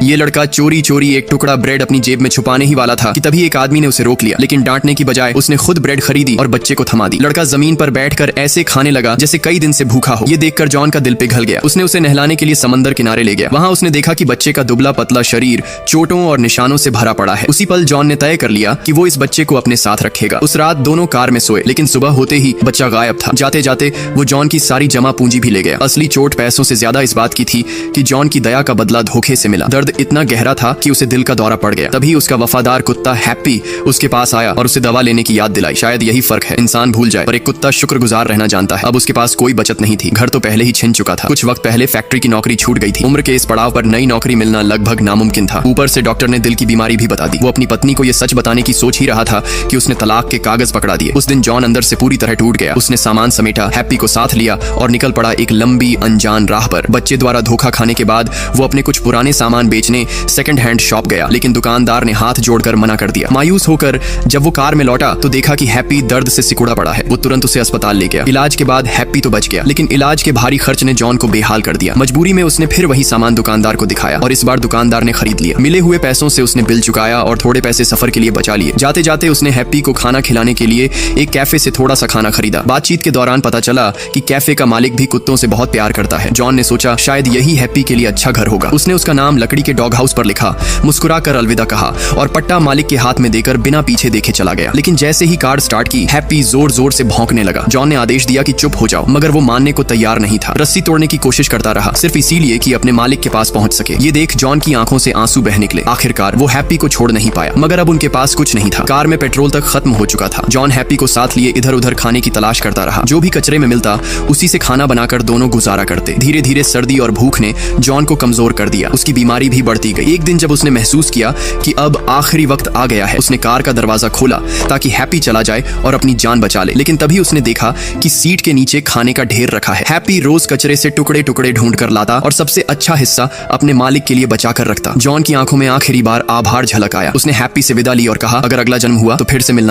ये लड़का चोरी चोरी एक टुकड़ा ब्रेड अपनी जेब में छुपाने ही वाला था कि तभी एक आदमी ने उसे रोक लिया, लेकिन डांटने की बजाय उसने खुद ब्रेड खरीदी और बच्चे को थमा दी। लड़का जमीन पर बैठकर ऐसे खाने लगा जैसे कई दिन से भूखा हो। ये देखकर जॉन का दिल पिघल गया। उसने उसे नहलाने के लिए समंदर किनारे ले गया। वहां उसने देखा कि बच्चे का दुबला पतला शरीर चोटों और निशानों से भरा पड़ा है। उसी पल जॉन ने तय कर लिया कि वो इस बच्चे को अपने साथ रखेगा। उस रात दोनों कार में सोए, लेकिन सुबह होते ही बच्चा गायब था। जाते जाते वो जॉन की सारी जमा पूंजी भी ले गया। असली चोट पैसों से ज्यादा इस बात की थी कि जॉन की दया का बदला धोखे से मिला। दर्द इतना गहरा था कि उसे दिल का दौरा पड़ गया। तभी उसका वफादार कुत्ता हैप्पी उसके पास आया और उसे दवा लेने की याद दिलाई। शायद यही फर्क है, इंसान भूल जाए और एक कुत्ता शुक्रगुजार रहना जानता है। अब उसके पास कोई बचत नहीं थी। घर तो पहले ही छिन चुका था। कुछ वक्त पहले फैक्ट्री की नौकरी छूट गई थी। उम्र के इस पड़ाव पर नई नौकरी मिलना लगभग नामुमकिन था। ऊपर से डॉक्टर ने दिल की बीमारी भी बता दी। वो अपनी पत्नी को यह सच बताने की सोच ही रहा था कि उसने तलाक के कागज पकड़ा दिए। उस दिन जॉन अंदर से पूरी तरह टूट गया। उसने सामान समेटा, हैप्पी को साथ लिया और निकल पड़ा एक लंबी अनजान राह पर। बच्चे द्वारा धोखा खाने के बाद वो अपने कुछ पुराने सामान बेचने सेकंड हैंड शॉप गया, लेकिन दुकानदार ने हाथ जोड़कर मना कर दिया। मायूस होकर जब वो कार में लौटा तो देखा कि हैप्पी दर्द से सिकुड़ा पड़ा है। वो तुरंत उसे अस्पताल ले गया। इलाज के बाद हैप्पी तो बच गया, लेकिन इलाज के भारी खर्च ने जॉन को बेहाल कर दिया। मजबूरी में उसने फिर वही सामान दुकानदार को दिखाया और इस बार दुकानदार ने खरीद लिया। मिले हुए पैसों से उसने बिल चुकाया और थोड़े पैसे सफर के लिए बचा लिए। जाते जाते उसने हैप्पी को खाना खिलाने के लिए एक कैफे से थोड़ा सा खाना खरीदा। बातचीत के दौरान पता चला कि कैफे का मालिक भी कुत्तों से बहुत प्यार करता है। जॉन ने सोचा शायद यही हैप्पी के लिए अच्छा घर होगा। उसने उसका नाम लकड़ी के डॉग हाउस पर लिखा, मुस्कुराकर अलविदा कहा और पट्टा मालिक के हाथ में देकर बिना पीछे देखे चला गया। लेकिन जैसे ही कार स्टार्ट की, हैप्पी जोर जोर से भौंकने लगा। जॉन ने आदेश दिया कि चुप हो जाओ, मगर वो मानने को तैयार नहीं था। रस्सी तोड़ने की कोशिश करता रहा, सिर्फ इसीलिए कि अपने मालिक के पास पहुंच सके। ये देख जॉन की आंखों से आंसू बह निकले। आखिरकार वो हैप्पी को छोड़ नहीं पाया, मगर अब उनके पास कुछ नहीं था। कार में पेट्रोल तक खत्म हो चुका था। जॉन हैप्पी को साथ लिए इधर उधर खाने की तलाश करता रहा। जो भी कचरे में मिलता उसी से खाना बनाकर दोनों गुजारा करते। धीरे धीरे सर्दी और भूख ने जॉन को कमजोर कर दिया। उसकी बीमारी भी बढ़ती गई। एक दिन जब उसने महसूस किया कि अब आखिरी वक्त आ गया है, उसने कार का दरवाजा खोला ताकि हैप्पी चला जाए और अपनी जान बचा ले। लेकिन तभी उसने देखा कि सीट के नीचे खाने का ढेर रखा है। हैप्पी रोज कचरे से टुकड़े टुकड़े ढूंढ कर लाता और सबसे अच्छा हिस्सा अपने मालिक के लिए बचा कर रखता। जॉन की आंखों में आखिरी बार आभार झलक आया। उसने हैप्पी से विदा ली और कहा, अगर अगला जन्म हुआ तो फिर से मिलना।